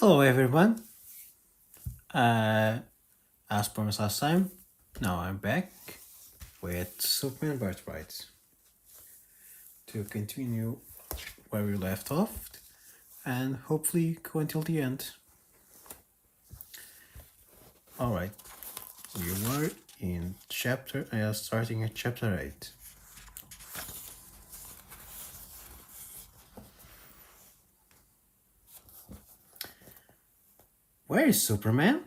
Hello everyone. Uh, as promised last time, now I'm back with Superman Birthright to continue where we left off and hopefully go until the end. Alright, we were in starting at chapter 8. Where is Superman?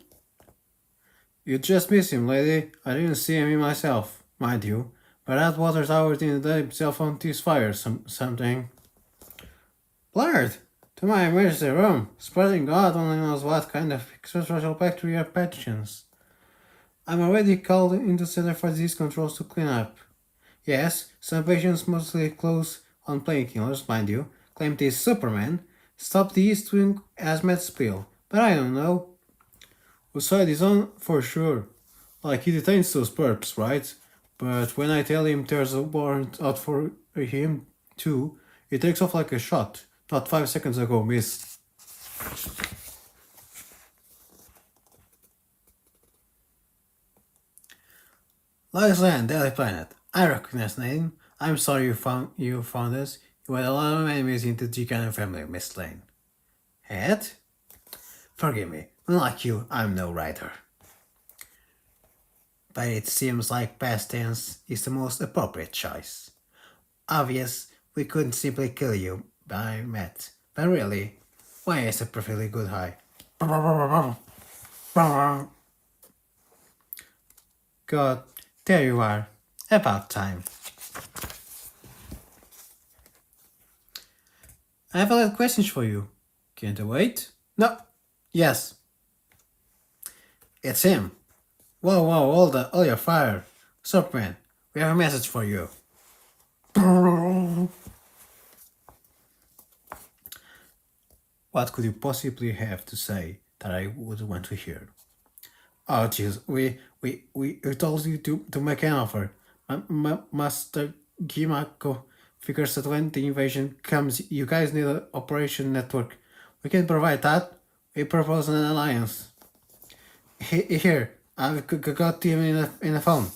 You just missed him, lady. I didn't see him myself, mind you. But that water tower didn't let himself on this fire something. Blurred! To my emergency room, spreading God only knows what kind of extraterrestrial bacteria pathogens. I'm already called into the Center for Disease Controls to clean up. Yes, some patients, mostly close on painkillers, mind you, claim this Superman stopped the East Wing hazmat spill, but I don't know. Whose side is on for sure. Like he detains those perps, right? But when I tell him there's a warrant out for him too, he takes off like a shot. Not 5 seconds ago, miss. Lois Lane, Daily Planet. I recognize the name. I'm sorry you found us. You had a lot of enemies in the G-Cannon family, Miss Lane. Had? Forgive me. Unlike you, I'm no writer. But it seems like past tense is the most appropriate choice. Obvious, we couldn't simply kill you by Matt. But really, why is a perfectly good high? God, there you are. About time. I have a lot of questions for you. Can't you wait? No. Yes. It's him. Whoa, all your fire. Superman, we have a message for you. What could you possibly have to say that I would want to hear? Oh, jeez, we told you to make an offer. Master Gimako figures that when the invasion comes, you guys need an operation network. We can provide that. We propose an alliance. Here, I've got him in the phone.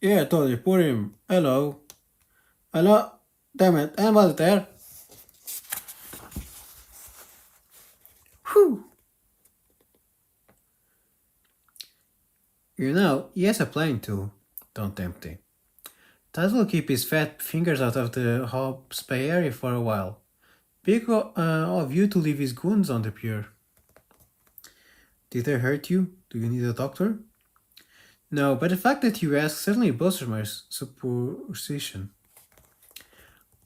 Yeah, totally. Put him. Hello. Hello? Damn it, anybody there? Whew. You know, he has a plane too. Don't tempt him. That will keep his fat fingers out of the Hobbs Bay area for a while. Big of you to leave his goons on the pier. Did they hurt you? Do you need a doctor? No, but the fact that you ask certainly bolsters my superstition.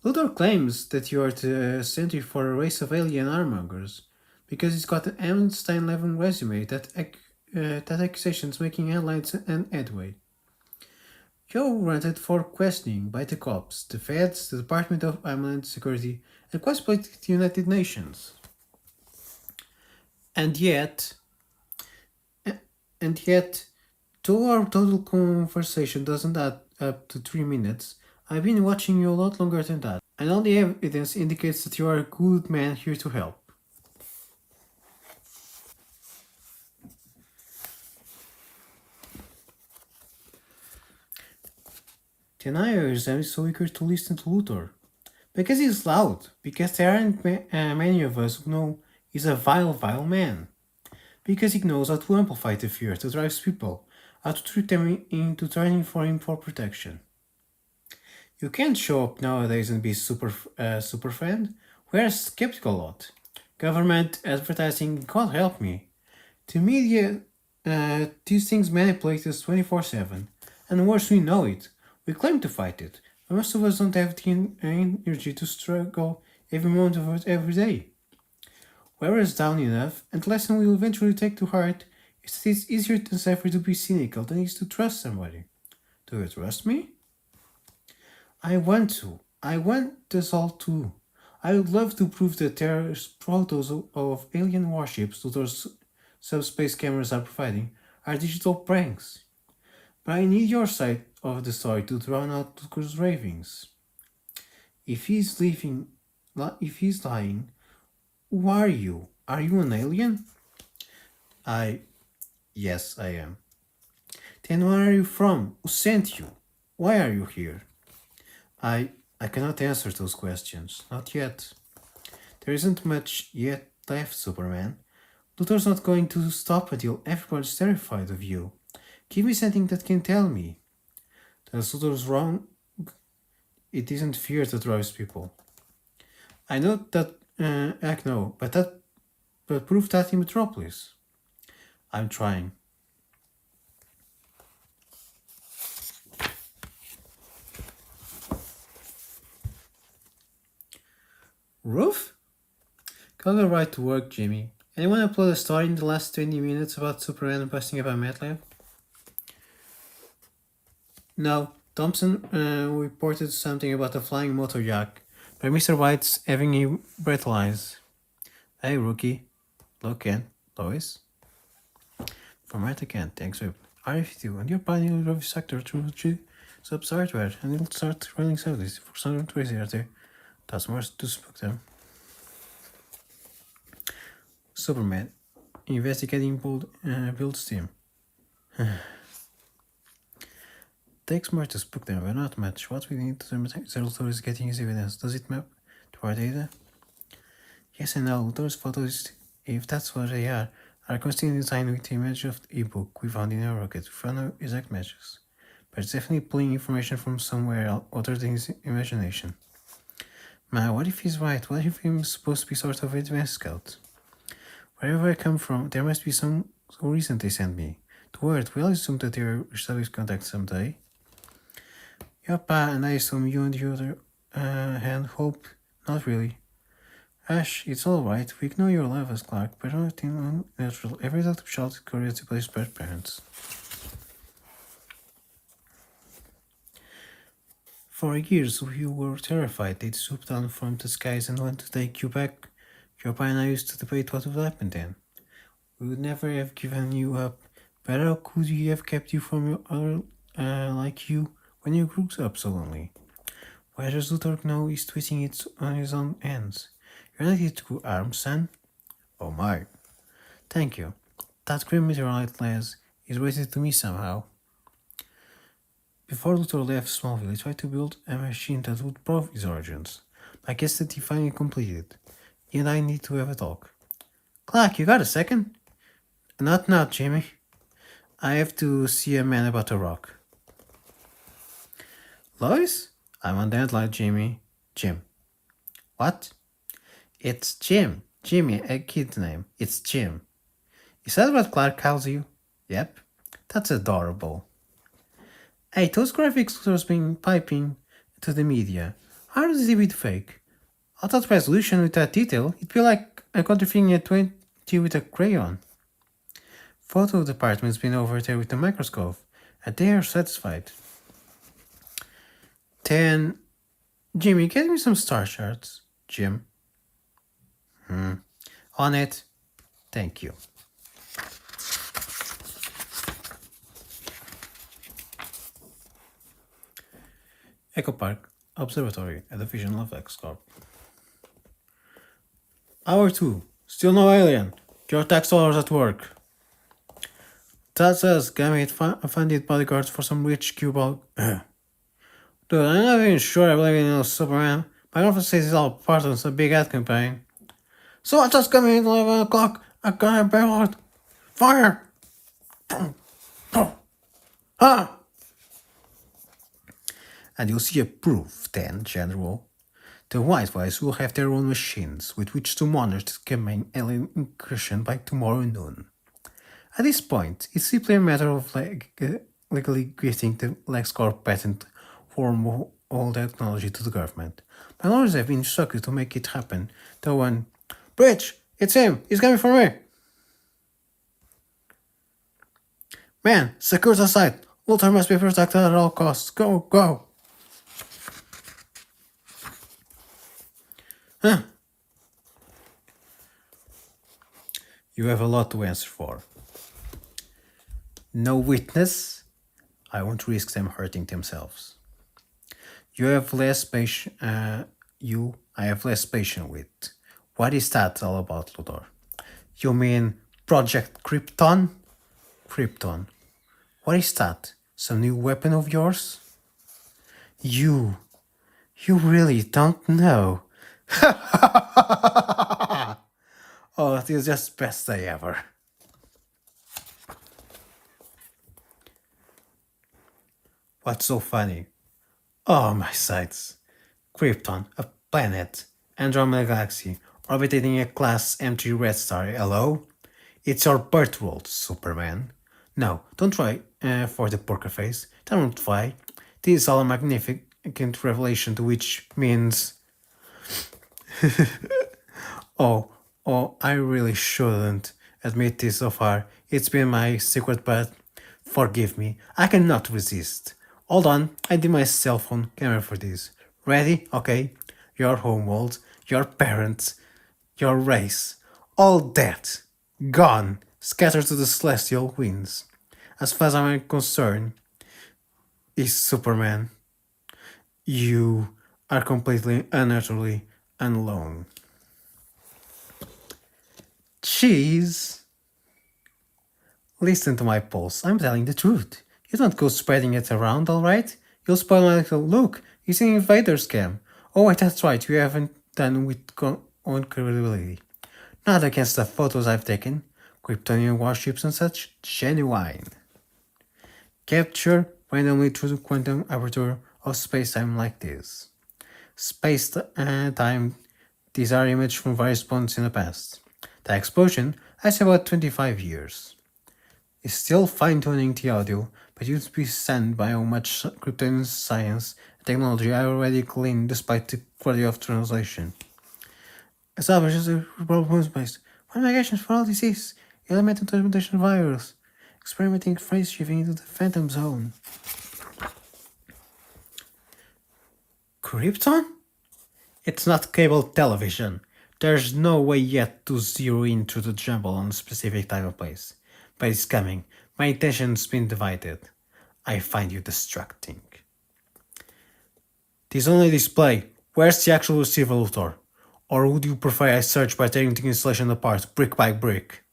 Luthor claims that you are the sentry for a race of alien armongers, because he's got an Einstein-level resume that accusations making headlines and headway. You're wanted for questioning by the cops, the feds, the Department of Homeland Security, and possibly the United Nations. And yet, though our total conversation doesn't add up to 3 minutes, I've been watching you a lot longer than that, and all the evidence indicates that you are a good man here to help. Then I am so eager to listen to Luthor. Because he's loud, because there aren't many of us who know he's a vile man. Because he knows how to amplify the fear to drive people, how to trick them into turning for him for protection. You can't show up nowadays and be super friend. We're a skeptical lot. Government, advertising, God help me. The media, these things manipulate us 24/7, and worse, we know it. We claim to fight it, but most of us don't have the energy to struggle every moment of it every day. Wear us down enough, and the lesson we'll eventually take to heart is that it's easier and safer to be cynical than it is to trust somebody. Do you trust me? I want to. I want us all to. I would love to prove that there's photos of alien warships that those subspace cameras are providing are digital pranks. But I need your side of the story to drown out Tucker's ravings. If he's lying, Who are you? Are you an alien? I. Yes, I am. Then where are you from? Who sent you? Why are you here? I. I cannot answer those questions. Not yet. There isn't much yet left, Superman. Luthor's not going to stop until everybody's terrified of you. Give me something that can tell me. That Luthor's wrong. It isn't fear that drives people. I know that. I know, but prove that in Metropolis. I'm trying. Roof? Go right to work, Jimmy. Anyone upload a story in the last 20 minutes about Superman busting up a MATLAB? No. Thompson reported something about a flying motor yacht, but Mr. White's having a breathalyze. Hey, rookie. Look in. Lois? From right again, thanks, Rip. RF2, and you're planning a sector through subs hardware, and it'll start running service for some crazy out there. That's more to spook them. Superman, investigating build steam. Takes more to spook them, but not much. What we need to determine is Luthor is getting his evidence. Does it map to our data? Yes and no. Luthor's photos, if that's what they are constantly designed with the image of the ebook we found in our rocket. We found no exact matches. But it's definitely pulling information from somewhere other than his imagination. Man, what if he's right? What if he's supposed to be sort of advanced scout? Wherever I come from, there must be some reason they sent me. To Earth, we all assume that they will establish contact someday. Yapa, and I assume you on the other hand hope not really. Ash, it's alright, we know your love as Clark, but nothing unnatural. Every doctor shouted courage to place birth parents. For years we were terrified. They'd swoop down from the skies and want to take you back. Yapa and I used to debate what would happen then. We would never have given you up. But how could we have kept you from your other like you when you grew up so lonely? Why does Luthor know he's twisting it on his own ends? You're not here to go arms, son. Oh my. Thank you. That grim meteorite Les is related to me somehow. Before Luthor left Smallville, he tried to build a machine that would prove his origins. I guess that he finally completed. He and I need to have a talk. Clark, you got a second? Not now, Jimmy. I have to see a man about a rock. Lois? I'm on that line, Jimmy. Jim. What? It's Jim. Jimmy, a kid name. It's Jim. Is that what Clark calls you? Yep. That's adorable. Hey, those graphics Luthor's been piping to the media. How does it be fake? I thought resolution with that detail, it'd be like a quadrifying a 20 with a crayon. Photo department's been over there with the microscope, and they are satisfied. Then, Jimmy, get me some star charts. Jim. On it. Thank you. Echo Park, Observatory, a division of X-Corp. Hour 2. Still no alien. Your tax dollars at work. That's us, Gamma funded bodyguards for some rich Cuban. Dude, I'm not even sure I believe in Superman. My girlfriend says it's all part of some big ad campaign. So I just come in at 11 o'clock. I got a bailout. Fire! Ah! And you'll see a proof then, General. The White Boys will have their own machines with which to monitor the coming alien incursion by tomorrow noon. At this point, it's simply a matter of legally getting the LexCorp patent for all technology to the government. My lawyers have been instructed to make it happen. The one, Bridge, it's him, he's coming for me. Man, secure the site. Luthor must be protected at all costs. Go, go. Huh. You have a lot to answer for. No witness? I won't risk them hurting themselves. I have less patience with. What is that all about, Luthor? You mean Project Krypton? Krypton. What is that? Some new weapon of yours? You. You really don't know. Oh, it is just best day ever. What's so funny? Oh, my sights. Krypton, a planet, Andromeda Galaxy, orbiting a class M3 red star. Hello? It's your birth world, Superman. No, don't try for the poker face. Don't try. This is all a magnificent revelation to which means. Oh, I really shouldn't admit this so far. It's been my secret, but forgive me. I cannot resist. Hold on, I need my cell phone camera for this. Ready? Okay. Your homeworld, your parents, your race, all that, gone, scattered to the celestial winds. As far as I'm concerned, is Superman. You are completely and utterly alone. Cheese! Listen to my pulse, I'm telling the truth. You don't go spreading it around, alright? You'll spoil my little look. It's an invader scam. Oh, wait, that's right, you haven't done with own credibility. Not against the photos I've taken. Kryptonian warships and such, genuine. Capture randomly through the quantum aperture of space-time like this. Space-time, these are images from various points in the past. The explosion, I say about 25 years. It's still fine-tuning the audio, but you'd be stunned by how much Kryptonian science and technology I already cleaned despite the quality of translation. Establishes a problem space. What medications for all disease? Elemental transmutation virus. Experimenting phase shifting into the phantom zone. Krypton? It's not cable television. There's no way yet to zero in through the jumble on a specific type of place. But it's coming. My attention's been divided. I find you distracting. This only display. Where's the actual receiver, Luthor? Or would you prefer I search by tearing the installation apart, brick by brick?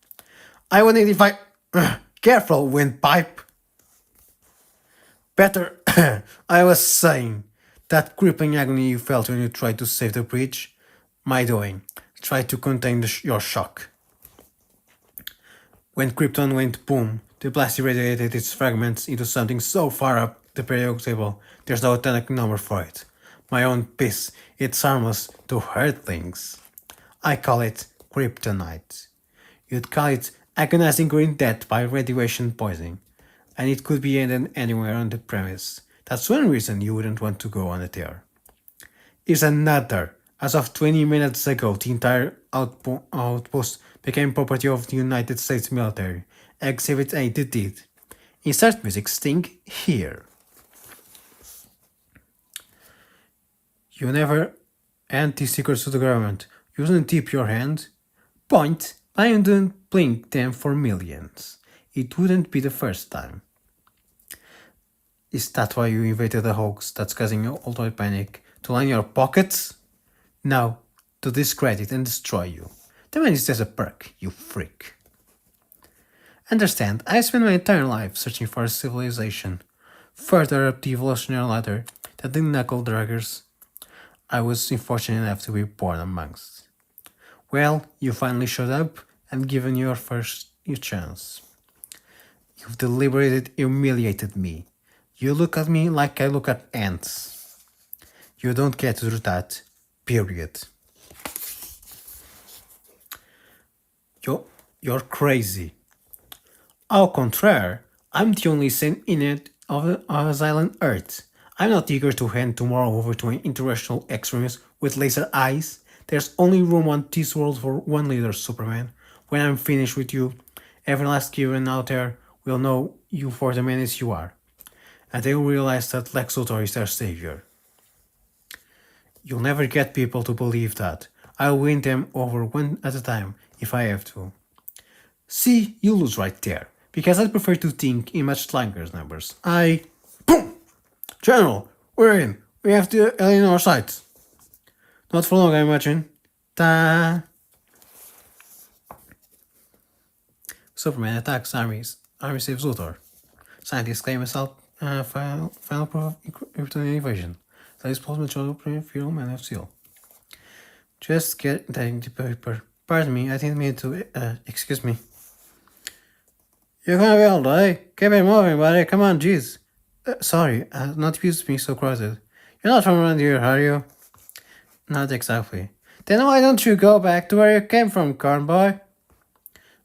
I would need if I... Careful, windpipe! Better... I was saying, that crippling agony you felt when you tried to save the bridge? My doing. Try to contain your shock. When Krypton went boom, the blast irradiated its fragments into something so far up the periodic table, there's no atomic number for it. My own piece, it's harmless to hurt things. I call it kryptonite. You'd call it agonizing green death by radiation poisoning, and it could be ended anywhere on the premise. That's one reason you wouldn't want to go on a tear. Here's another. As of 20 minutes ago, the entire outpost became property of the United States military. Exhibit A, the deed. Insert music sting here. You never hand these secrets to the government. You wouldn't tip your hand. Point. I wouldn't blink them for millions. It wouldn't be the first time. Is that why you invented a hoax that's causing ultra panic? To line your pockets? No, to discredit and destroy you. The man is just a perk, you freak. Understand, I spent my entire life searching for a civilization. Further up the evolutionary ladder than the knuckle draggers I was unfortunate enough to be born amongst. Well, you finally showed up and given your chance. You've deliberately humiliated me. You look at me like I look at ants. You don't get to do that. Period. You're crazy. Au contraire, I'm the only sane inmate of island Earth. I'm not eager to hand tomorrow over to an international extremist with laser eyes. There's only room on this world for one leader, Superman. When I'm finished with you, every last given out there will know you for the menace you are. And they will realize that Lex Luthor is their savior. You'll never get people to believe that. I'll win them over one at a time, if I have to. See, you lose right there, because I prefer to think in much longer numbers. Boom! General, we're in. We have the alien on our side. Not for long, I imagine. Ta. Superman attacks armies. Army saves Luthor. Scientists claim final proof of Kryptonian invasion. That is possible to Fuel Man of Steel. Just getting the paper. Pardon me, I didn't mean to. Excuse me. You're gonna be all right. Keep it moving, buddy. Come on, jeez. Sorry, not used to being so crowded. You're not from around here, are you? Not exactly. Then why don't you go back to where you came from, corn boy?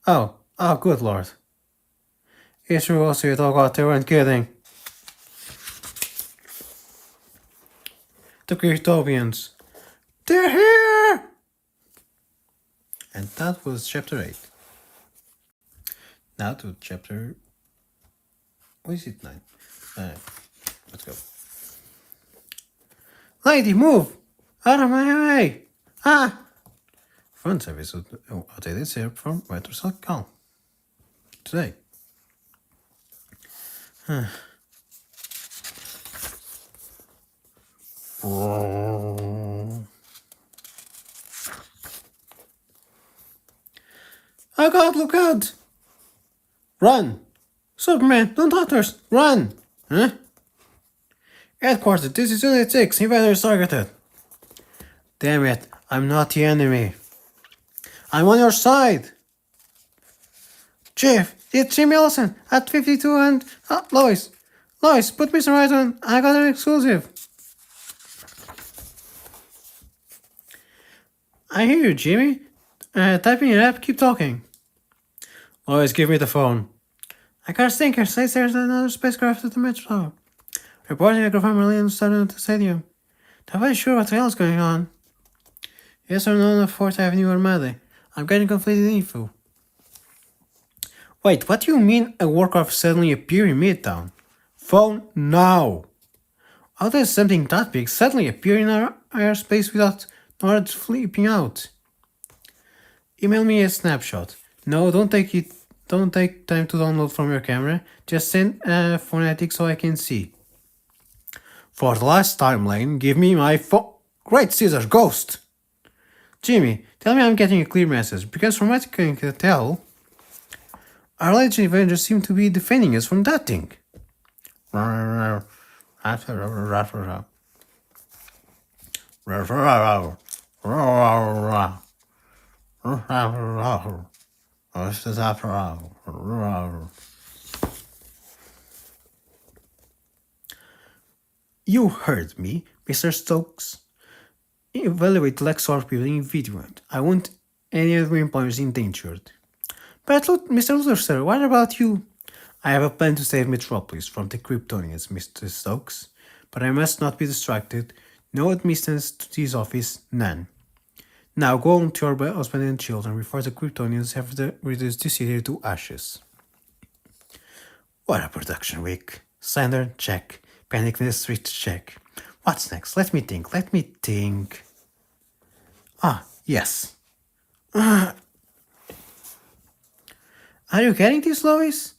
Oh, good lord. It's true also you talk about they weren't kidding. The Kryptonians. They're here! And that was chapter 8. Now to chapter... What is it, 9? Let's go. Lady, move! Out of my way! Ah! Front service outdated syrup from Winter's Calm. Today. Oh God, look out! Run! Superman, don't touch us! Run! Huh? Headquarters, this is Unit 6, invaders targeted. Damn it, I'm not the enemy. I'm on your side! Chief, it's Jimmy Olsen at 52 and... Lois, put Mr. Right on, I got an exclusive. I hear you, Jimmy. Typing it up, keep talking. Lois, give me the phone. I got a stinker, says there's another spacecraft at the metro. Reporting a group of aliens started at the stadium. Not very sure what the hell is going on. Yes or no on 4th Avenue or Made. I'm getting conflicting info. Wait, what do you mean a Warcraft suddenly appear in Midtown? Phone now! How does something that big suddenly appear in our airspace without Nord flipping out? Email me a snapshot. No, don't take time to download from your camera. Just send a phonetic so I can see. For the last time, Lane, give me my phone. Great scissors, ghost! Jimmy, tell me I'm getting a clear message, because from what I can tell, our legend Avengers seem to be defending us from that thing. You heard me, Mr. Stokes. Evaluate Lexor building in video. I want any of my employees endangered. But look, Mr. Luthor, sir, what about you? I have a plan to save Metropolis from the Kryptonians, Mr. Stokes, but I must not be distracted. No admittance to this office, none. Now go home to your husband and children before the Kryptonians have reduced the city to ashes. What a production week. Slander, check. Panic in the streets, check. What's next? Let me think. Yes. Are you getting this, Lois?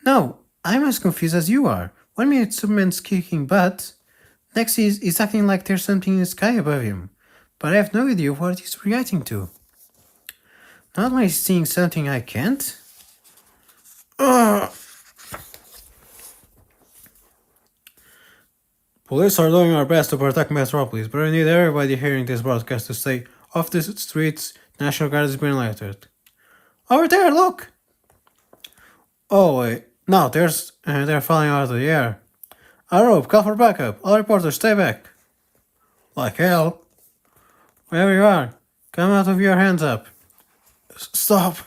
No, I'm as confused as you are. 1 minute Superman's kicking butt. Next he's acting like there's something in the sky above him. But I have no idea what he's reacting to. Not am I seeing something I can't? Police are doing our best to protect Metropolis, but I need everybody hearing this broadcast to stay off the streets. National Guard is being alerted. Over there, look! Oh wait, no, they're falling out of the air. A rope, call for backup. All reporters, stay back. Like hell. Wherever you are, come out with your hands up. Stop.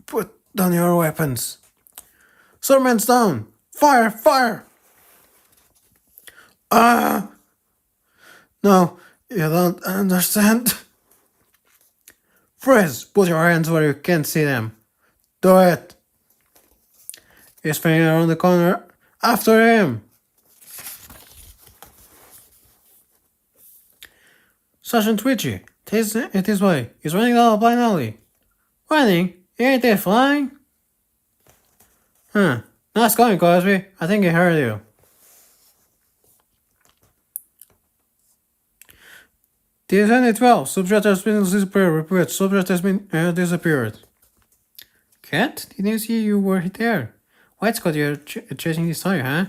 Put down your weapons. Superman's down. Fire! No, you don't understand. Freeze, put your hands where you can't see them. Do it. He's spinning around the corner. After him. Sergeant Twitchy, it is way. He's running down a blind alley. Running? Ain't they flying? Nice going, Cosby. I think he heard you. Unit 12. Subject has been disappeared. Repeat. Subject has been disappeared. Cat, didn't you see you were there? What's got you chasing this story, huh?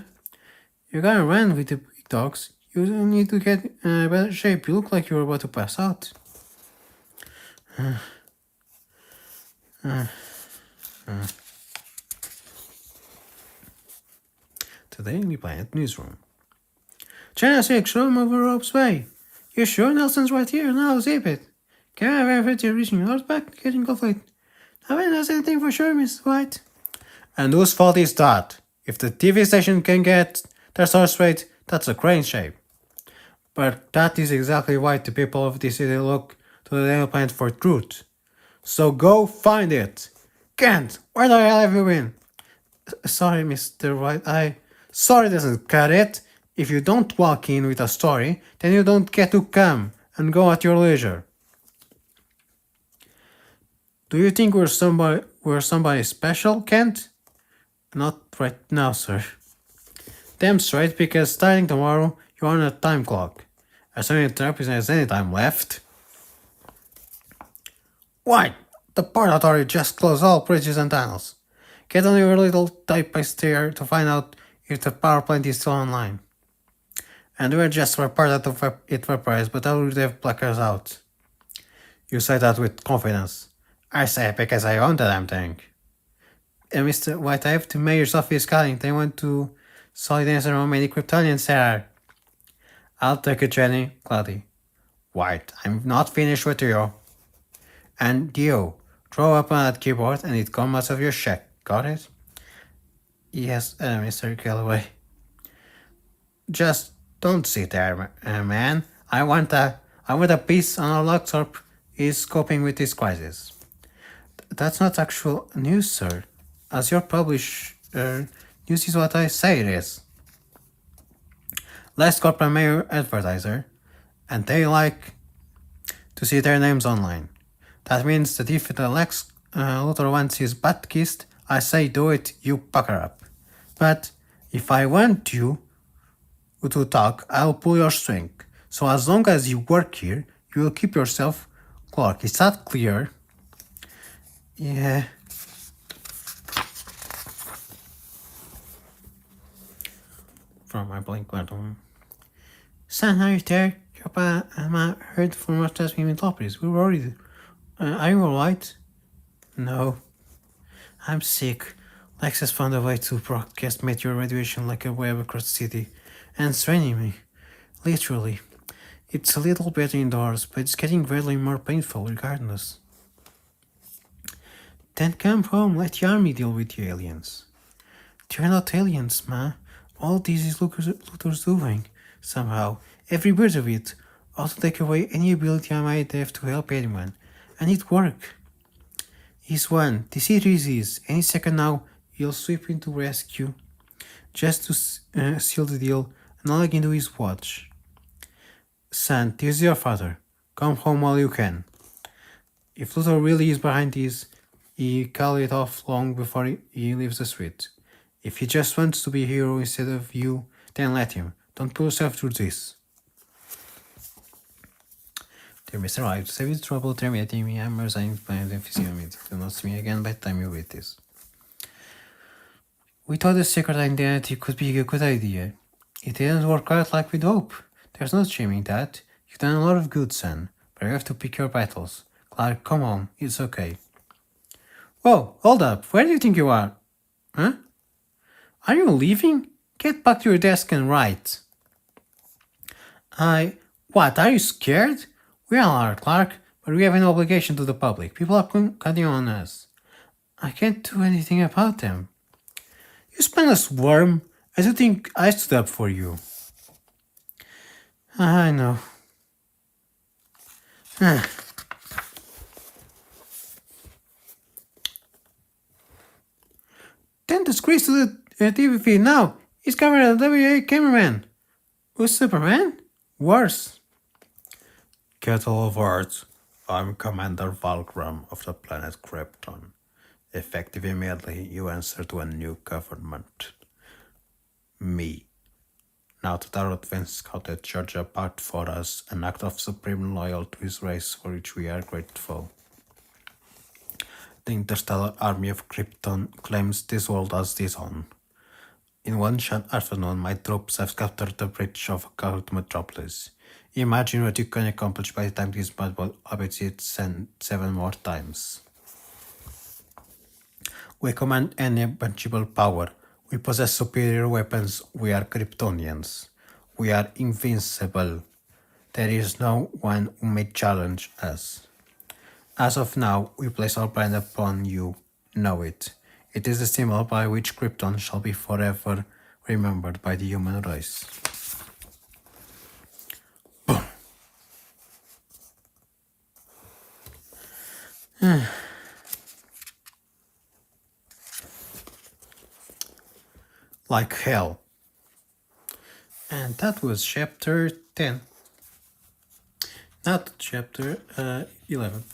You gotta run with the big dogs. You don't need to get in better shape. You look like you're about to pass out. Today we Planet Newsroom. China 6, room over Rope's Way. You sure Nelson's right here? Now zip it. Can I verify you're reaching yours back? Getting conflict. Nobody knows anything for sure, Miss White. And whose fault is that? If the TV station can get their source straight, that's a crane shape. But that is exactly why the people of this city look to the Daily Planet for truth. So go find it. Kent, where the hell have you been? Sorry, Mr. White, Sorry doesn't cut it. If you don't walk in with a story, then you don't get to come and go at your leisure. Do you think we're somebody special, Kent? Not right now, sir. Damn straight, because starting tomorrow, you're on a time clock. Assuming the therapist has any time left. Why? The Port Authority just closed all bridges and tunnels. Get on your little type-based there to find out if the power plant is still online. And we're just reported to it vaporized, but I would have blackers out. You say that with confidence. I say it because I own the damn thing. Mr. White, I have the mayor's office calling. They want to solid answer how many Kryptonians there are. I'll take it, Jenny. Gladly. White, I'm not finished with you. And you, throw up on that keyboard and it comes out of your check. Got it? Yes, Mr. Galloway. Just don't sit there, man. I want a piece on our laptop is coping with this crisis. That's not actual news, sir. As your published news is what I say it is. Last corporate mayor advertiser, and they like to see their names online. That means that if the Lex Luthor wants his butt kissed, I say do it, you pucker up. But if I want you to talk, I'll pull your string. So as long as you work here, you will keep yourself clerk. Is that clear? Yeah. From my blank quantum. Son, are you there? Your pa and I heard from what has been in Lopez. We were worried. Are you alright? No. I'm sick. Lex has found a way to broadcast meteor radiation like a web across the city, and it's raining me. Literally. It's a little better indoors, but it's getting gradually more painful regardless. Then come home, let the army deal with the aliens. They're not aliens, ma. All this is Luthor's doing, somehow. Every bit of it. All to take away any ability I might have to help anyone. And it worked. He's won. The series is. Any second now, he'll sweep in to rescue. Just to seal the deal, and all I can do is watch. Son, this is your father. Come home while you can. If Luthor really is behind this, he call it off long before he leaves the street. If he just wants to be a hero instead of you, then let him. Don't put yourself through this. Dear Mr. White, to save you the trouble terminating me, I'm resigning to plan and physiognomy. Do not see me again by the time you read this. We thought the secret identity could be a good idea. It didn't work out like we'd hoped. There's no shame in that. You've done a lot of good, son, but you have to pick your battles. Clark, come on, it's okay. Whoa, hold up, where do you think you are? Huh? Are you leaving? Get back to your desk and write. What, are you scared? We all are, Clark, but we have an obligation to the public. People are counting on us. I can't do anything about them. You spineless worm. I do think I stood up for you. I know. Then disgrace to the TV feed now. He's covered a WA cameraman. Who's Superman? Worse. Kettle of Hearts. I'm Commander Valgrim of the planet Krypton. Effective immediately, you answer to a new government. Me. Now that our advanced scout had charged a part for us, an act of supreme loyalty to his race for which we are grateful. The interstellar army of Krypton claims this world as its own. In one short afternoon, my troops have captured the bridge of a covered metropolis. Imagine what you can accomplish by the time this battle awaits it seven more times. We command an invincible power. We possess superior weapons. We are Kryptonians. We are invincible. There is no one who may challenge us. As of now, we place our brand upon you. Know it. It is the symbol by which Krypton shall be forever remembered by the human race. Boom. Like hell. And that was chapter 10. Not chapter 11.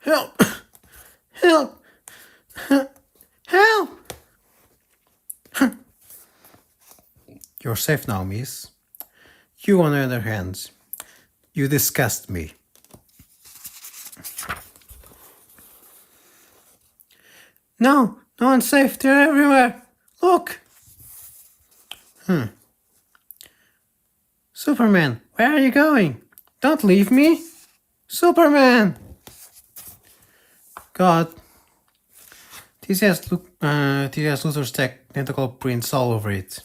Help! Help! Help! You're safe now, miss. You, on the other hand, you disgust me. No, no one's safe. They're everywhere. Look. Superman, where are you going? Don't leave me. Superman. God. This has Luthor's tentacle prints all over it.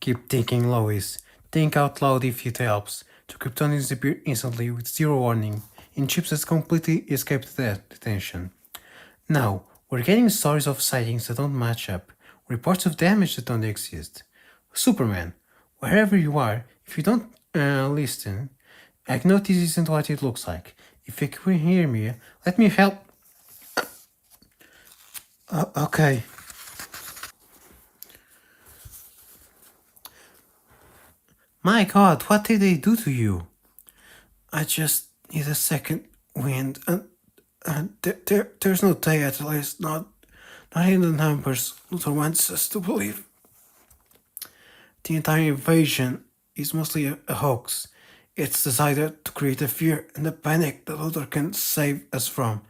Keep thinking, Lois. Think out loud if it helps. The Kryptonians disappear instantly with zero warning in ships that completely escaped detention. Now, we're getting stories of sightings that don't match up, reports of damage that don't exist. Superman, wherever you are, if you don't listen, I know this isn't what it looks like. If you can hear me, let me help. Okay. My God, what did they do to you? I just need a second wind, and there's no day, at least not in the numbers Luthor wants us to believe. The entire invasion is mostly a hoax. It's designed to create a fear and a panic that Luthor can save us from,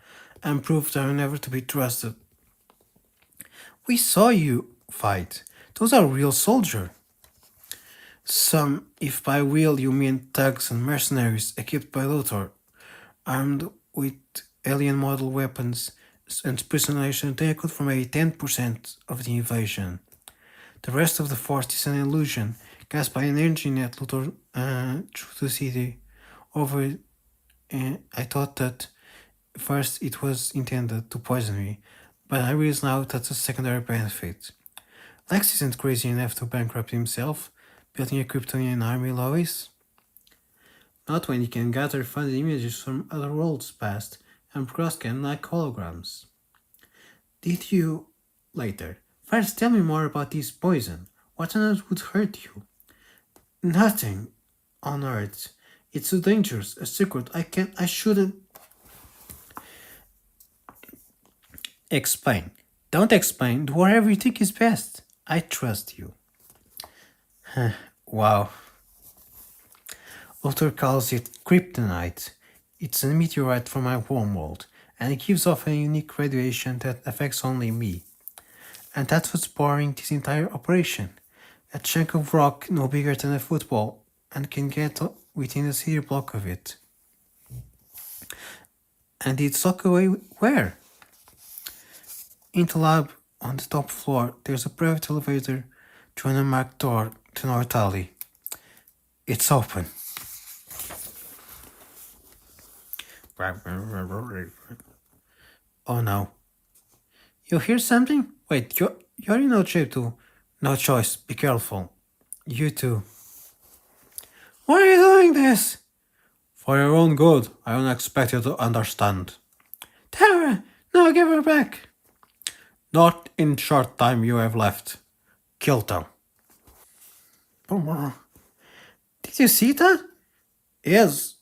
and prove they are never to be trusted. We saw you fight. Those are real soldiers. Some, if by real you mean thugs and mercenaries equipped by Luthor, armed with alien model weapons and personalization, they account for maybe 10% of the invasion. The rest of the force is an illusion, cast by an energy net Luthor through the city. I thought that first it was intended to poison me, but I realize now that's a secondary benefit. Lex isn't crazy enough to bankrupt himself, building a Kryptonian army, Lois. Not when he can gather funded images from other worlds past and cross-scan like holograms. Did you... Later. First tell me more about this poison. What on earth would hurt you? Nothing on earth. It's so dangerous, a secret I shouldn't... Explain. Don't explain, do whatever you think is best. I trust you. Wow. Luthor calls it kryptonite. It's a meteorite from my homeworld, and it gives off a unique radiation that affects only me. And that's what's powering this entire operation. A chunk of rock no bigger than a football, and can get within a city block of it. And it's stuck away where? In the lab, on the top floor, there's a private elevator to an unmarked door to North Alley. It's open. Oh no. You hear something? Wait, you're in no shape too. No choice, be careful. You too. Why are you doing this? For your own good, I don't expect you to understand. Tara, no, give her back. Not in short time you have left. Kill them. Did you see that? Yes.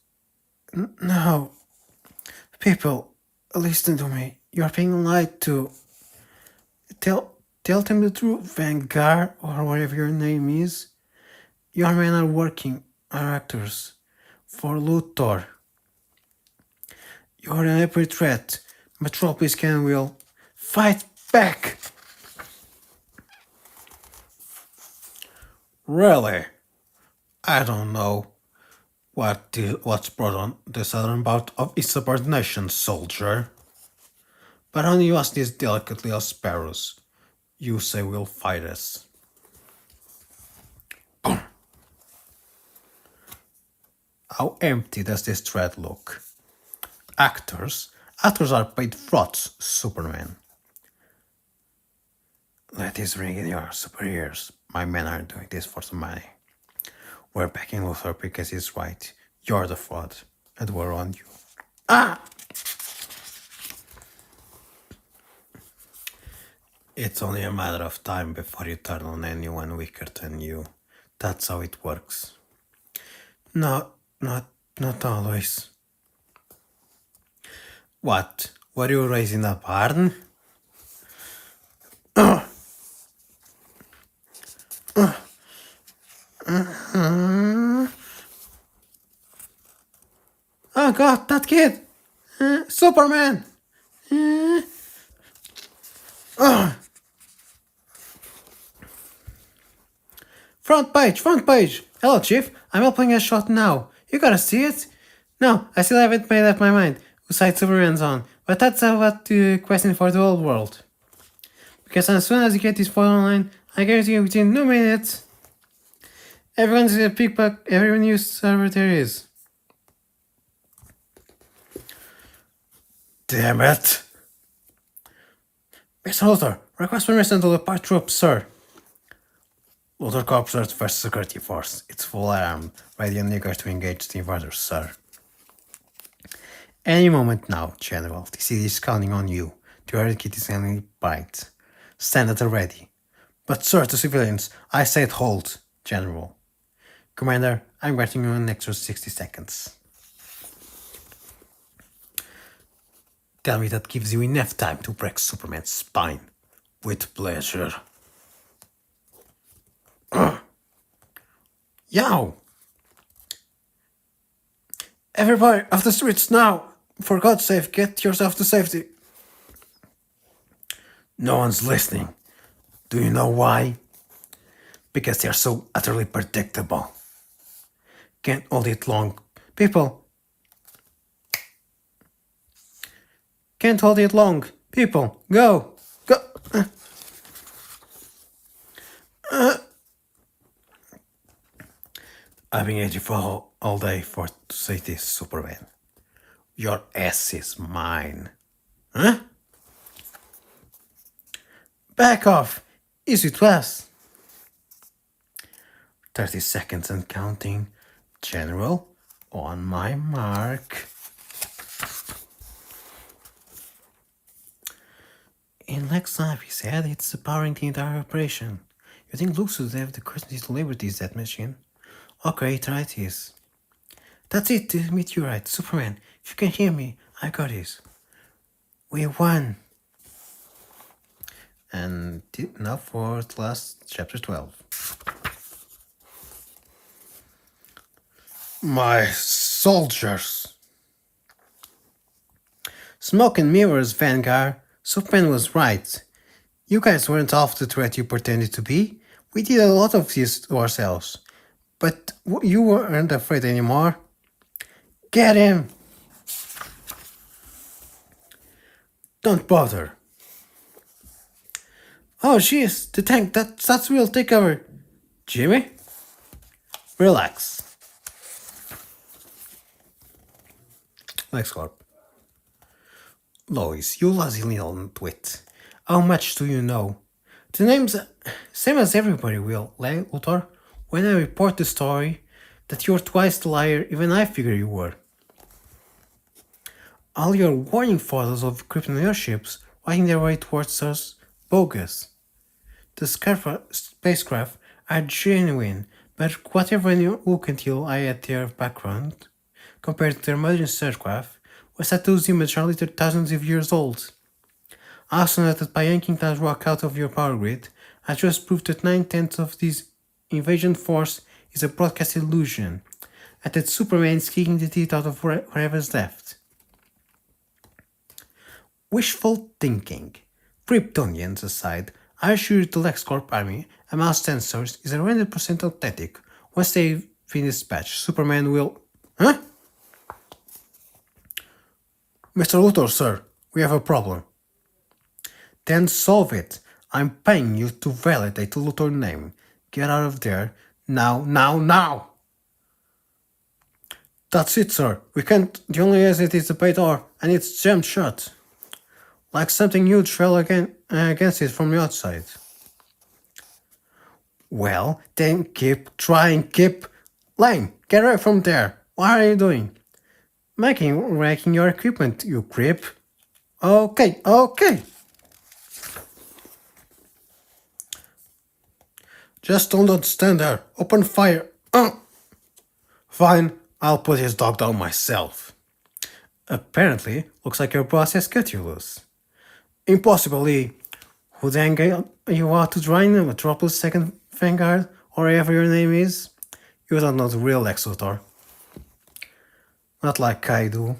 No. People, listen to me. You're being lied to. Tell them the truth, Vanguard, or whatever your name is. Your men are working, are actors, for Luthor. You're an epic threat. Metropolis can will fight back! Really? I don't know what's brought on the southern part of its subordination, soldier. But only you ask this delicately as sparrows. You say will fight us. How empty does this thread look? Actors? Actors are paid frauds, Superman. Let this ring in your super ears. My men aren't doing this for the money. We're backing Luthor because he's right. You're the fraud, and we're on you. Ah! It's only a matter of time before you turn on anyone weaker than you. That's how it works. No, not always. What? Were you raised in a barn? Oh god, that kid! Superman! Front page! Hello, Chief. I'm helping a shot now. You gotta see it? No, I still haven't made up my mind whose side Superman's on, but that's what the question for the whole world. Because as soon as you get this photo online, I guarantee you within 2 minutes, everyone's gonna pick back every news server there is. Damn it! Mr. Luthor, request permission to depart troops, sir. Luthor Corps first security force. It's full armed, ready and eager to engage the invaders, sir. Any moment now, General. The city is counting on you to eradicate this enemy bite. Stand at the ready. But sir, to civilians, I said hold, General. Commander, I'm granting you an extra 60 seconds. Tell me that gives you enough time to break Superman's spine. With pleasure. Yow! Everybody off the streets now! For God's sake, get yourself to safety. No one's listening. Do you know why? Because they're so utterly predictable. Can't hold it long. People! Can't hold it long. People, go! Go! I've been waiting for all day to say this, Superman. Your ass is mine. Huh? Back off! Easy to us. 30 seconds and counting. General, on my mark. In Lex Life, he said it's powering the entire operation. You think Luke should have the courtesy to liberties that machine? Okay, try this. That's it, the meteorite. Superman, if you can hear me, I got this. We won. And now for the last chapter 12. My soldiers. Smoke and mirrors, Vanguard. Superman was right. You guys weren't half the threat you pretended to be. We did a lot of this to ourselves. But you weren't afraid anymore. Get him! Don't bother. Oh jeez, the tank, that's will take over. Jimmy? Relax. LexCorp. Lois, you lazy little twit. How much do you know? The name's same as everybody will, Luthor. When I report the story, that you're twice the liar even I figure you were. All your warning photos of Krypton airships riding their way towards us bogus. The spacecraft are genuine, but whatever you look until I had their background, compared to their modern spacecraft, was that those images are literally thousands of years old. Also that by yanking that rock out of your power grid, I just proved that 9/10 of this invasion force is a broadcast illusion, and that Superman is kicking the teeth out of whatever's left. Wishful thinking. Kryptonians aside, I assure you the LexCorp army, amongst sensors, is 100% authentic. Once they finish dispatch, Superman will... Huh? Mr. Luthor, sir, we have a problem. Then solve it. I'm paying you to validate the Luthor name. Get out of there. Now, now, now! That's it, sir. We can't... The only exit is the bay door, and it's jammed shut. Like something huge fell against it from the outside. Well, then keep trying, keep... Lane, get away from there. What are you doing? Wrecking your equipment, you creep. Okay, okay. Just don't stand there. Open fire. Fine, I'll put his dog down myself. Apparently, looks like your boss has cut you loose. Impossible, Lee. Who then gave you out to join the Metropolis 2nd Vanguard, or whatever your name is? You don't know the real Lex Luthor. Not like I do.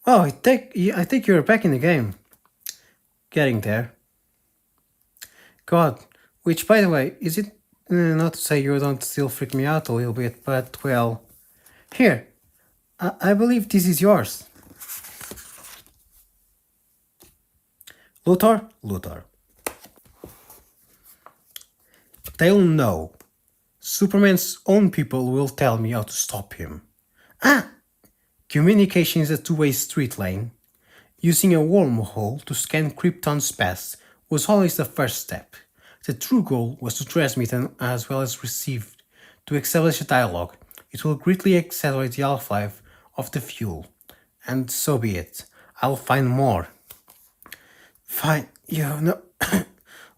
Oh, I think you're back in the game. Getting there. God, which by the way, is it not to say you don't still freak me out a little bit, but well... Here, I believe this is yours. Luthor? Luthor. They'll know. Superman's own people will tell me how to stop him. Communication is a two-way street, Lane. Using a wormhole to scan Krypton's past was always the first step. The true goal was to transmit and as well as receive. To establish a dialogue, it will greatly accelerate the half-life of the fuel. And so be it. I'll find more. Fine, you know...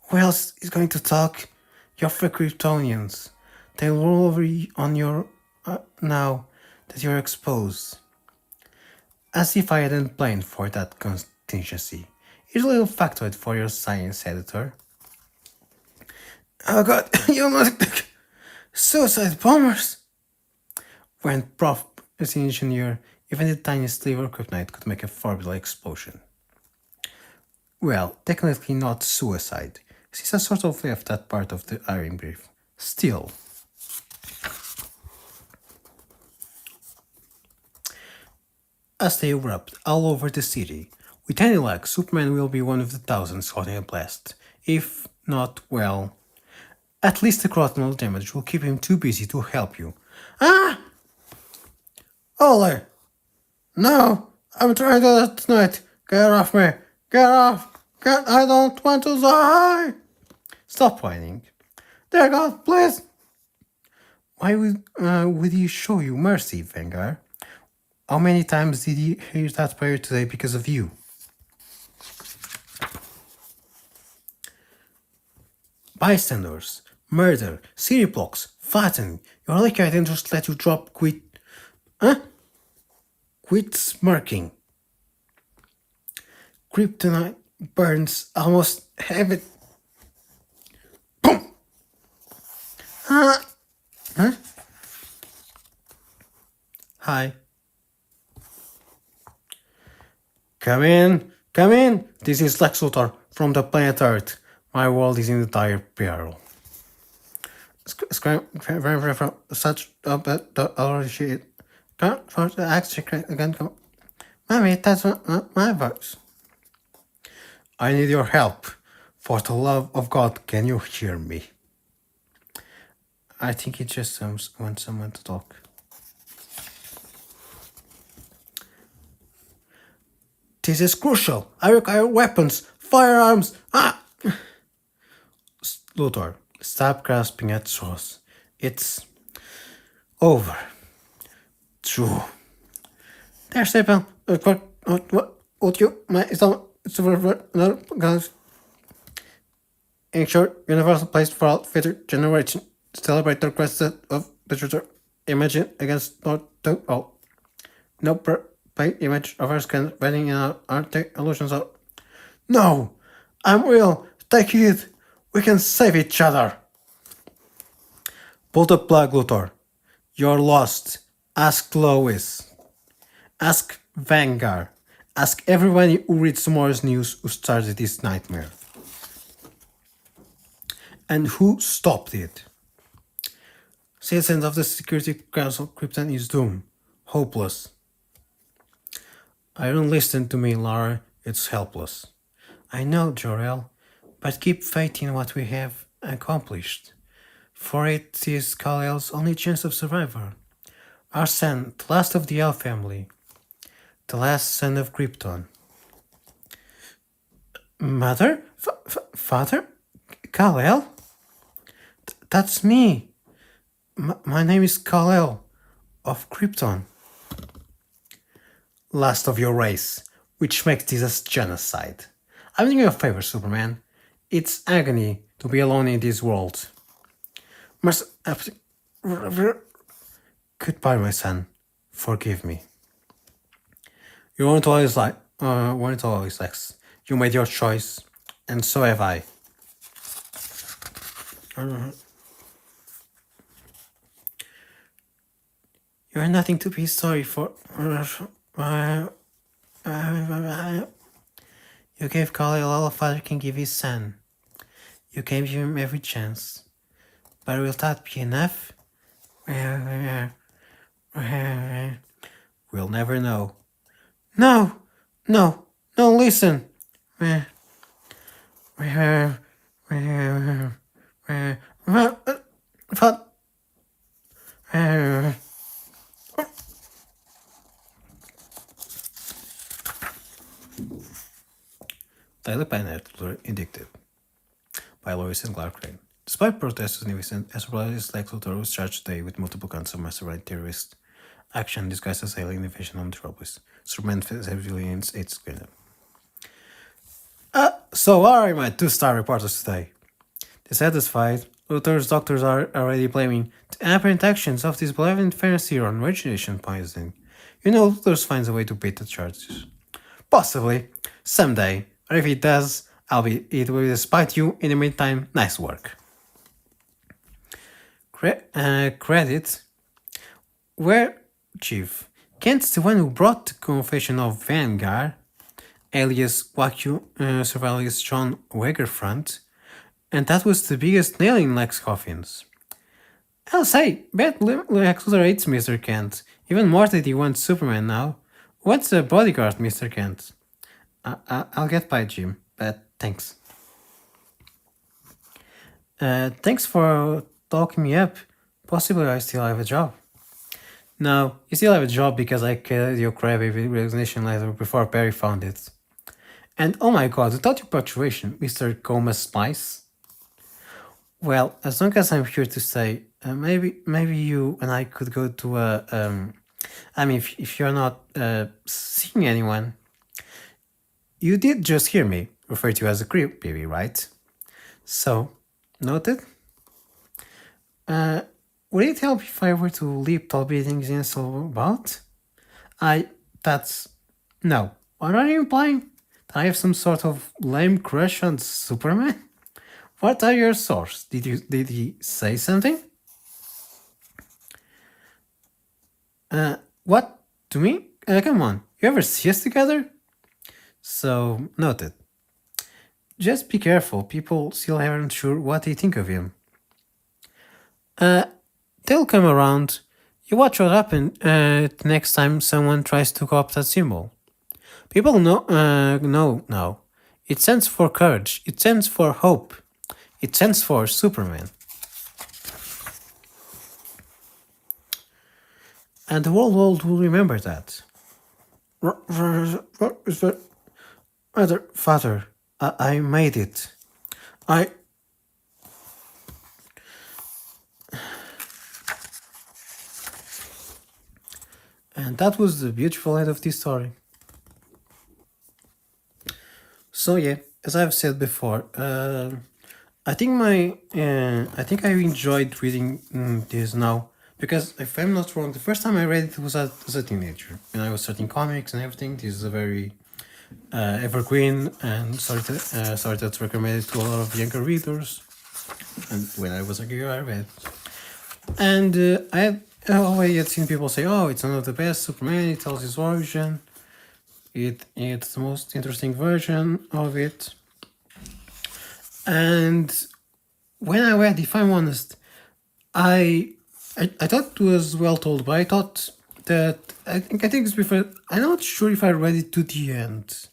Who else is going to talk? You're for Kryptonians. They'll roll over on your... now that you're exposed. As if I hadn't planned for that contingency. Here's a little factoid for your science editor. Oh god, you must... Suicide bombers! When Prof as an engineer, even the tiniest sliver of kryptonite could make a formidable explosion. Well, technically not suicide, since I sort of left that part of the hiring brief. Still. As they erupt all over the city, with any luck, Superman will be one of the thousands caught in a blast. If not, well, at least the coronal damage will keep him too busy to help you. Ole! No! I'm trying to do that tonight! Get off me! Get off! I don't want to die! Stop whining. Dear God, please! Why would he show you mercy, Vanguard? How many times did he hear that prayer today because of you? Bystanders, murder, city blocks, fighting. You're lucky I didn't just let you drop quit. Quit smirking. Kryptonite burns almost heavy. Boom! Hi. Come in, come in. This is Lex Luthor from the planet Earth. My world is in dire peril. Such a shit. Can't force the axe again. Mommy, that's not my voice. I need your help. For the love of God, can you hear me? I think he just wants someone to talk. This is crucial. I require weapons, firearms. Luthor, stop grasping at straws. It's over. True. There's Stephen. What you? It's another guys. Ensure universal place for all future generation. Celebrate the request of literature. Imagine against not to all. No paint image of our skin running in our illusions of. No! I'm real! Take it! We can save each other! Pull the plug, Luthor. You're lost. Ask Lois. Ask Vanguard. Ask everyone who reads tomorrow's news who started this nightmare. And who stopped it? Citizens of the Security Council, Krypton is doomed. Hopeless. I don't listen to me, Lara. It's helpless. I know, Jor-El, but keep faith in what we have accomplished. For it is Kal-El's only chance of survival. Our son, the last of the El family. The last son of Krypton. Mother? Father? Kal-El? That's me. My name is Kal-El of Krypton. Last of your race, which makes this a genocide. I'm doing you a favor, Superman. It's agony to be alone in this world. Goodbye, my son. Forgive me. You weren't always Lex. You made your choice, and so have I. You are nothing to be sorry for. You gave Kal-El all a father can give his son. You gave him every chance. But will that be enough? We'll never know. No, listen. Daily Planet Indicted by Lois and Clark Crane. Despite protests in recent, Astropolis Lex Luthor was charged today with multiple counts of mastermind terrorist action disguised as alien invasion on Metropolis. Superman civilians ate square. So are my two-star reporters today. Dissatisfied, Luthor's doctors are already blaming the apparent actions of this benevolent fantasy on radiation poisoning. You know Luthor finds a way to beat the charges. Possibly. Someday. Or if it does, it will despite you. In the meantime, nice work. Credit. Where, Chief? Kent's the one who brought the confession of Vanguard, alias Waku surveillance John Wagerfront, and that was the biggest nail in Lex coffins. I'll say, bet Lex Luthor hates Mr. Kent, even more that he wants Superman now. What's a bodyguard, Mr. Kent? I'll get by, Jim, but thanks. Thanks for talking me up. Possibly I still have a job. No, you still have a job because I killed your crybaby resignation letter before Perry found it. And oh my god, without your punctuation, Mr. Coma Spice. Well, as long as I'm here to stay, maybe you and I could go to a if you're not seeing anyone. You did just hear me refer to you as a creep baby, right? So, noted? Would it help if I were to leap tall buildings in a silver about? No. What are you implying? That I have some sort of lame crush on Superman? What are your sources? Did he say something? What? To me? Come on. You ever see us together? So, noted. Just be careful. People still aren't sure what they think of him. They'll come around. You watch what happens the next time someone tries to copy that symbol. People know now. It stands for courage. It stands for hope. It stands for Superman. And the whole world will remember that. Father, I made it. And that was the beautiful end of this story. So yeah, as I've said before, I think I enjoyed reading this now Because if I'm not wrong, the first time I read it was as a teenager, when I was starting comics and everything. This is a very evergreen and started to recommend it to a lot of younger readers. And when I was a girl, I read. And I already had seen people say, "Oh, it's one of the best Superman. It tells his origin. It's the most interesting version of it." And when I read, if I'm honest, I thought it was well told, but I thought that I think it's before. I'm not sure if I read it to the end.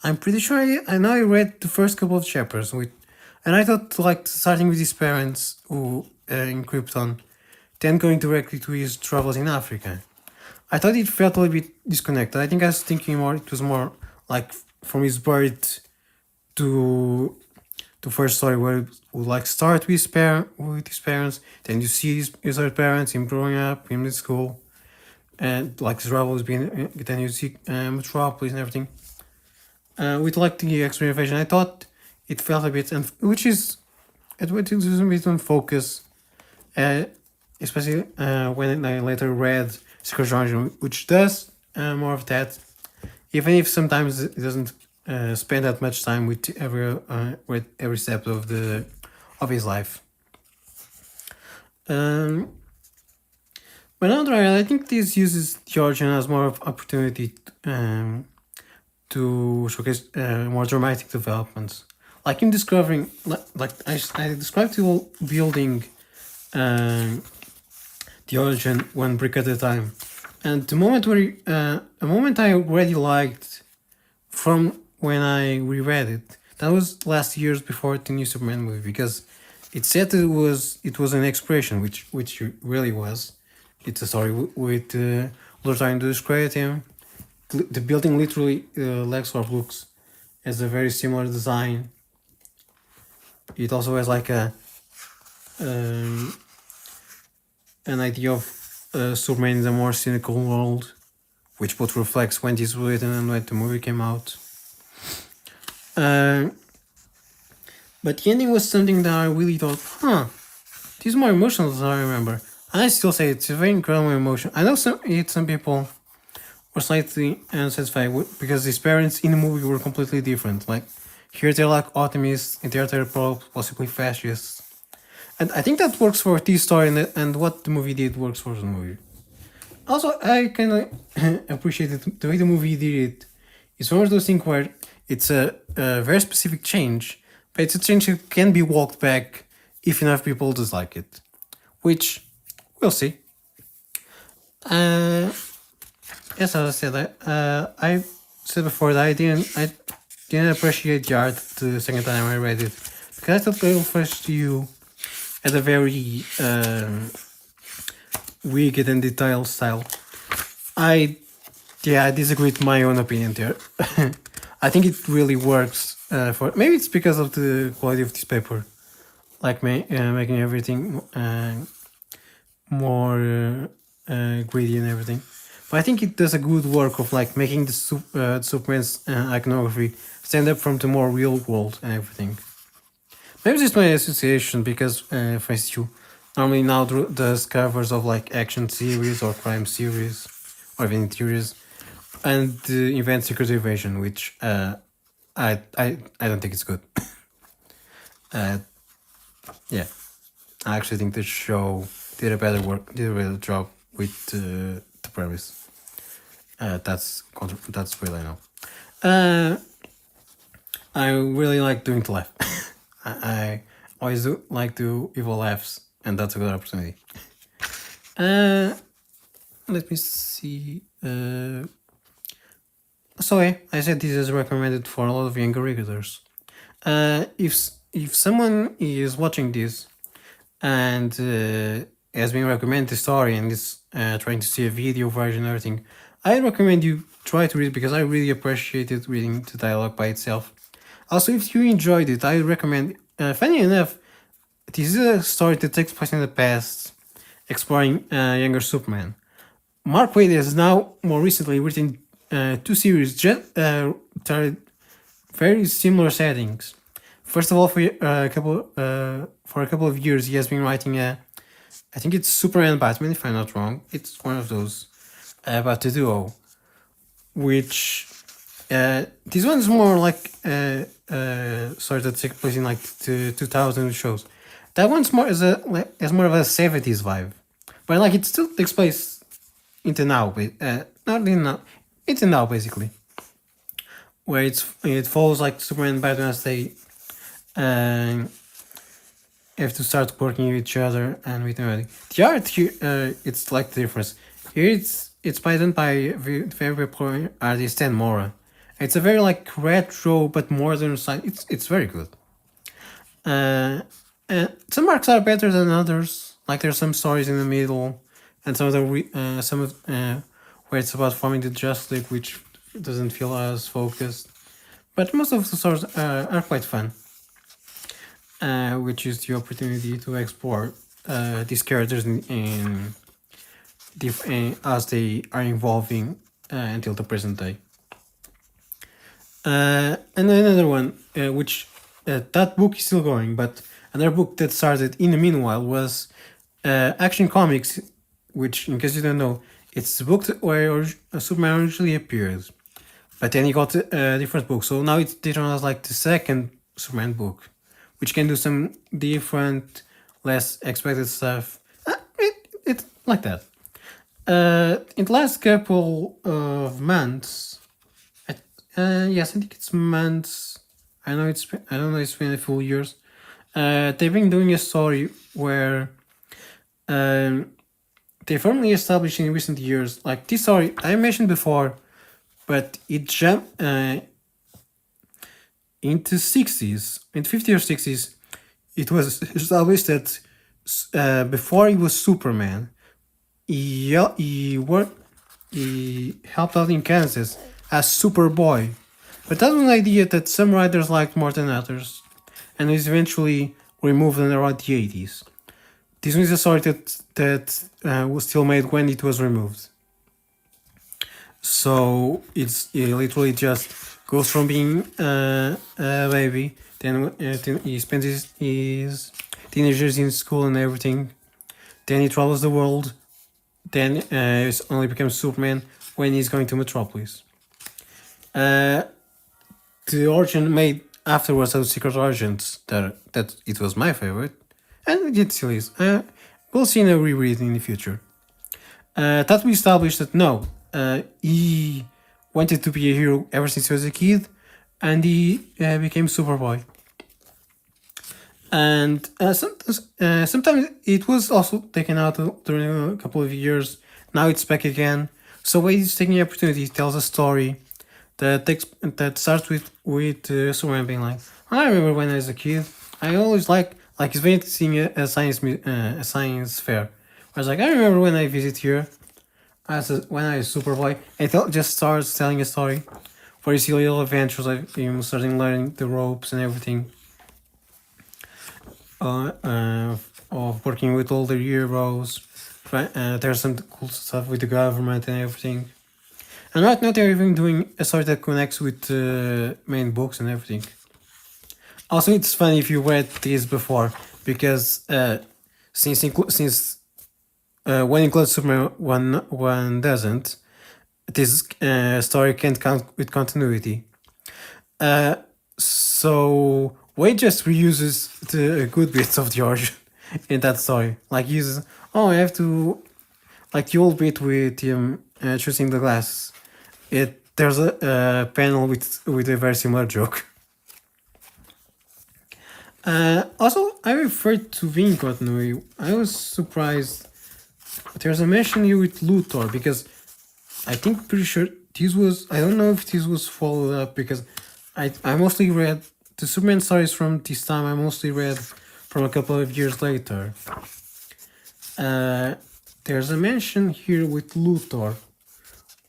I'm pretty sure I know I read the first couple of chapters with, and I thought like starting with his parents who in Krypton, then going directly to his travels in Africa. I thought it felt a little bit disconnected. I think I was thinking more. It was more like from his birth to the first story where it would like start with his parents, then you see his other parents, him growing up, him in school, and like his travels being, then you see Metropolis and everything. With like the experimentation, I thought it felt a bit, and which is it was a bit on focus, especially when I later read Secret Genre, which does more of that, even if sometimes it doesn't spend that much time with every step of his life. But on the other hand, I think this uses the origin as more of opportunity to showcase more dramatic developments. Like in discovering, like I described to building the origin one brick at a time, and the moment where a moment I already liked from when I reread it, that was last years before the new Superman movie, because it said it was an exploration, which it really was. It's a story with Lord trying to discredit him. The building literally Lexor looks has a very similar design. It also has like an idea of Superman in a more cynical world, which both reflects when this was written and when the movie came out. But the ending was something that I really thought, this is more emotional than I remember. And I still say it's a very incredible emotion. I know some people were slightly unsatisfied because his parents in the movie were completely different. Like, here they're like optimists, and there they're possibly fascists. And I think that works for this story, and what the movie did works for the movie. Also, I kind of appreciated the way the movie did it. It's one of those things where it's a very specific change, but it's a change that can be walked back if enough people dislike it, which we'll see. Yes, as I said, I said before that I didn't appreciate the art the second time I read it, because I thought Little First You had a very wicked and detailed style. I disagree with my own opinion there. I think it really works for, maybe it's because of the quality of this paper, like making everything more gritty and everything. But I think it does a good work of like making the Superman's iconography stand up from the more real world and everything. Maybe it's just my association, because for instance, normally now does covers of like action series or crime series or even series, and invent Secret Invasion, which I don't think it's good. Yeah, I actually think the show did a better job with the premise. That's really I know. I really like doing the laugh. I always do like do evil laughs, and that's a good opportunity. Let me see. So yeah, I said this is recommended for a lot of younger readers. If someone is watching this and has been recommended the story and is trying to see a video version and everything, I recommend you try to read it, because I really appreciated reading the dialogue by itself. Also, if you enjoyed it, I recommend. Funny enough, this is a story that takes place in the past, exploring younger Superman. Mark Waid has now more recently written 2 series very similar settings. First of all, for a couple of years, he has been writing I think it's Superman and Batman, if I'm not wrong. It's one of those about the duo, which this one's more like sorry, that take place in like the 2000 shows. That one's more as more of a 70s vibe, but like it still takes place into now, but not in now, into now basically, where it follows like Superman and Batman as they uh, have to start working with each other and with everything. The art here, it's like the difference. Here it's by done by very popular artist Stan Mora. It's a very like retro but modern style. It's very good. Uh, some arcs are better than others. Like there's some stories in the middle, and some of the some of where it's about forming the Just League, which doesn't feel as focused. But most of the stories are quite fun, which is the opportunity to explore these characters as they are evolving until the present day. And another one, which that book is still going, but another book that started in the meanwhile was Action Comics, which, in case you don't know, it's the book where Superman originally appeared, but then he got a different book. So now it's taken as like the second Superman book, which can do some different, less expected stuff. It's like that. In the last couple of months, yes, I think it's months. I don't know. It's been a few years. They've been doing a story where they firmly established in recent years. Like this story I mentioned before, but it jumped into 60s, in 50s or 60s. It was established that before he was Superman, he helped out in Kansas as Superboy. But that was an idea that some writers liked more than others, and was eventually removed in around the 80s. This was a story that was still made when it was removed. So it literally just goes from being a baby, then he spends his teenage years in school and everything, then he travels the world, then he only becomes Superman when he's going to Metropolis. The origin made afterwards of Secret Origins that it was my favorite, and it still is. We'll see in a reread in the future. That we established that no, he wanted to be a hero ever since he was a kid, and he became Superboy. And sometimes it was also taken out during a couple of years. Now it's back again. So he's taking the opportunity, he tells a story that starts with Superman being like, I remember when I was a kid, I always like it's very seeing a science fair. I was like, I remember when I visit here, when I was Superboy, and it just starts telling a story where you see little adventures like him starting learning the ropes and everything. Of working with all the heroes. There's some cool stuff with the government and everything. And right now they're even doing a story that connects with the main books and everything. Also, it's funny if you read these before, because since one includes Superman, one doesn't, this story can't count with continuity. So Wade just reuses the good bits of the origin in that story. Like uses, I have to, like the old bit with him choosing the glasses. There's a panel with a very similar joke. Also, I referred to being continuity. I was surprised. There's a mention here with Luthor, because I think pretty sure this was. I don't know if this was followed up, because I mostly read the Superman stories from this time. I mostly read from a couple of years later. There's a mention here with Luthor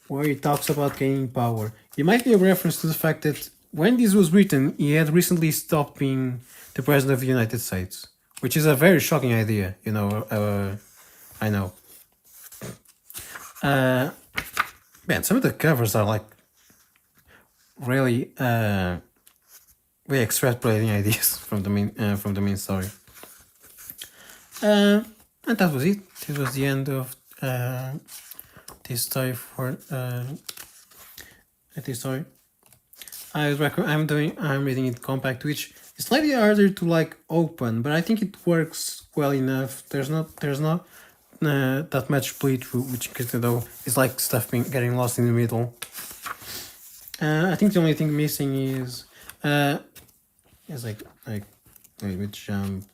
where he talks about gaining power. It might be a reference to the fact that when this was written, he had recently stopped being the president of the United States, which is a very shocking idea, I know. Man, some of the covers are like really extrapolating ideas from the main story. And that was it. This was the end of this story for this story. I'm reading it compact, which is slightly harder to like open, but I think it works well enough. There's not that much bleed through, which though is like stuff getting lost in the middle. I think the only thing missing is like maybe jump.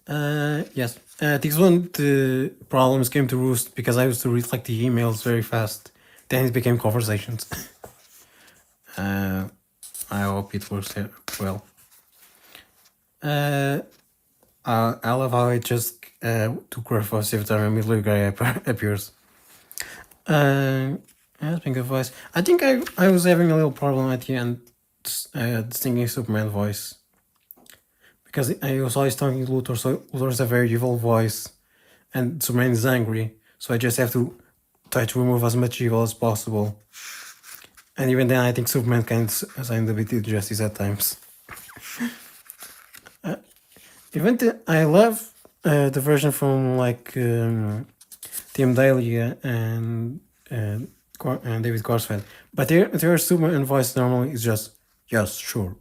Yes. This one the problems came to roost because I used to read like the emails very fast. Then it became conversations. I hope it works well. I love how it just took reverse every time a middle guy appears. Speaking of voice, I think I was having a little problem at the end distinguishing Superman voice. Because I was always talking to Luthor, so Luthor's a very evil voice, and Superman is angry, so I just have to try to remove as much evil as possible. And even then, I think Superman can assign a bit of justice at times. I love the version from like Tim Daly and David Corsfeld, but their Superman voice normally is just yes, sure.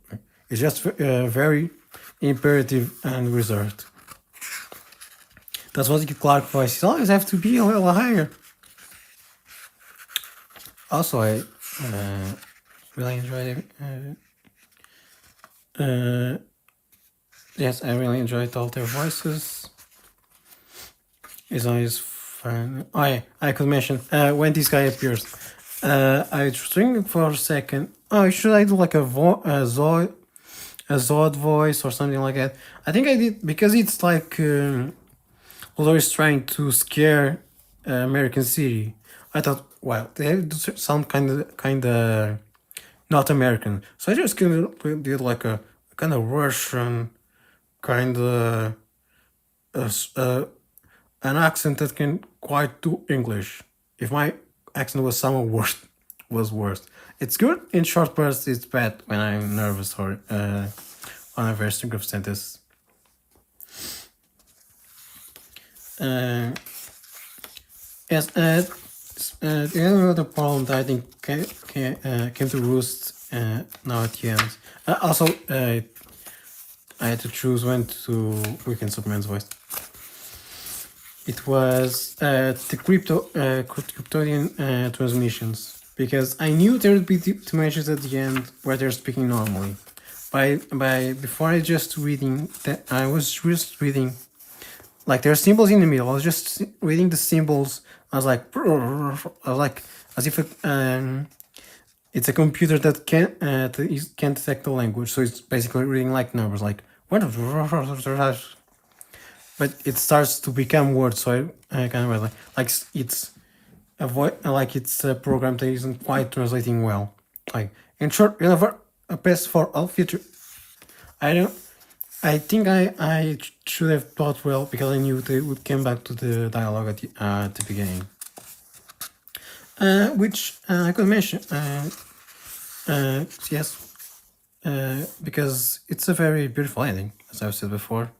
It's just very imperative and reserved. That's what the Clark voice always have to be a little higher. Also, I really enjoyed it. Yes, I really enjoyed all their voices. It's always fun. Oh, yeah, I could mention when this guy appears. I was thinking for a second. Oh, should I do like a Zod voice or something like that? I think I did because it's like Luthor is trying to scare American City. I thought, well, they have to sound kind of not American, so I just did like a kind of Russian, kind of an accent that can quite do English. If my accent was somewhat worse. It's good in short bursts. It's bad when I'm nervous or on a very string of sentences. Yes. The other problem that I think came to roost now at the end. Also, I had to choose when to weaken Superman's voice. It was the Kryptonian transmissions, because I knew there would be dimensions at the end where they're speaking normally. Before I was just reading, like there are symbols in the middle. I was just reading the symbols. I was like as if it's a computer that can't detect the language, so it's basically reading like numbers, like what. But it starts to become words, so I kind of like it's it's a program that isn't quite translating well. Like in short, a best for all future. I think I should have thought well because I knew they would come back to the dialogue at the beginning, which I could mention. Yes, because it's a very beautiful ending, as I've said before.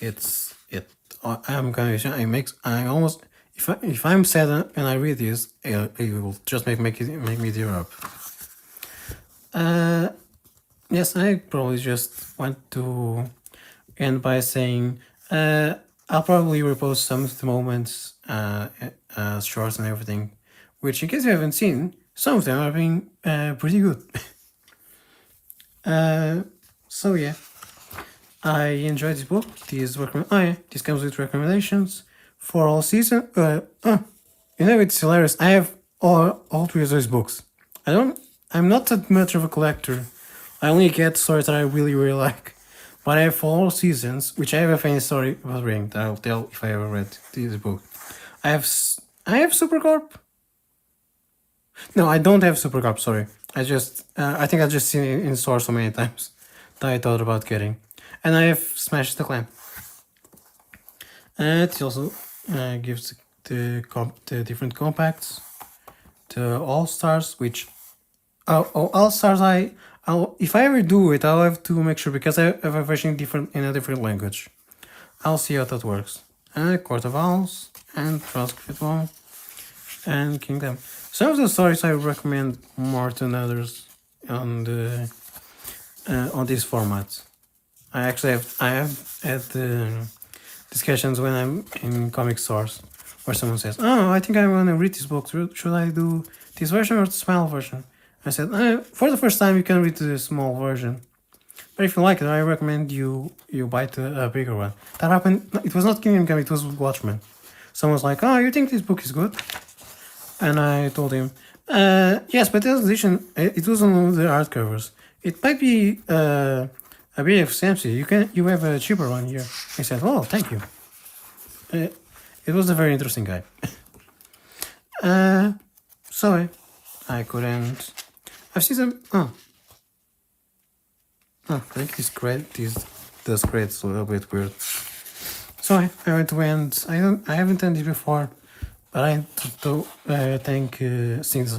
I'm kind of I almost if I'm sad and I read this, it will just make me tear up. Yes, I probably just want to end by saying I'll probably repost some of the moments, shorts and everything, which in case you haven't seen, some of them are being pretty good. So yeah. I enjoyed this book. This comes with recommendations for all season. It's hilarious. I have all three of those books. I'm not that much of a collector. I only get stories that I really like. But I have for all seasons, which I have a funny story about reading that I'll tell if I ever read this book. I have Supercorp. No, I don't have Supercorp. Sorry, I think I've just seen it in store so many times that I thought about getting. And I have Smash the Clan. It also gives the different compacts, the All Stars, which All Stars I if I ever do it, I'll have to make sure because I have a version in a different language. I'll see how that works. Court of Owls and Transcript 1 and Kingdom. Some of the stories I recommend more than others on the on this format. I have had discussions when I'm in comic stores where someone says, "Oh, I think I want to read this book. Should I do this version or the small version?" I said, "For the first time, you can read the small version, but if you like it, I recommend you buy a bigger one." That happened. It was not Kingdom Come. It was Watchmen. Someone was like, "Oh, you think this book is good?" And I told him, "Yes, but this edition it was on the hardcovers. It might be a bit expensive. You have a cheaper one here." He said, "Oh, thank you." It was a very interesting guy. Sorry, I couldn't. I've seen some. I think this crate's a little bit weird. Sorry, I went to end. I haven't ended before, but I think since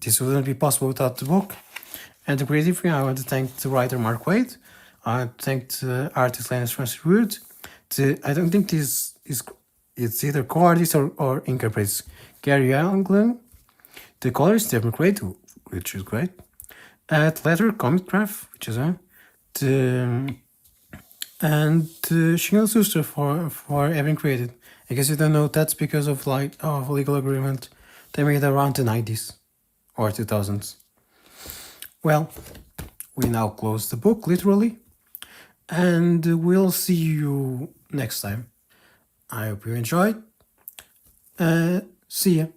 this wouldn't be possible without the book and the creative thing, I want to thank the writer Mark Waid. I want to thank the artist Lennon Francis Wood. I don't think it's either co-artist or incorporates Gary Anglin. The colorist Steve McRae, which is great. The letter Comic Craft, which is and Shingle Suster for having created. I guess you don't know that's because of legal agreement they made around the 90s or 2000s. Well, we now close the book literally, and we'll see you next time. I hope you enjoyed. See ya.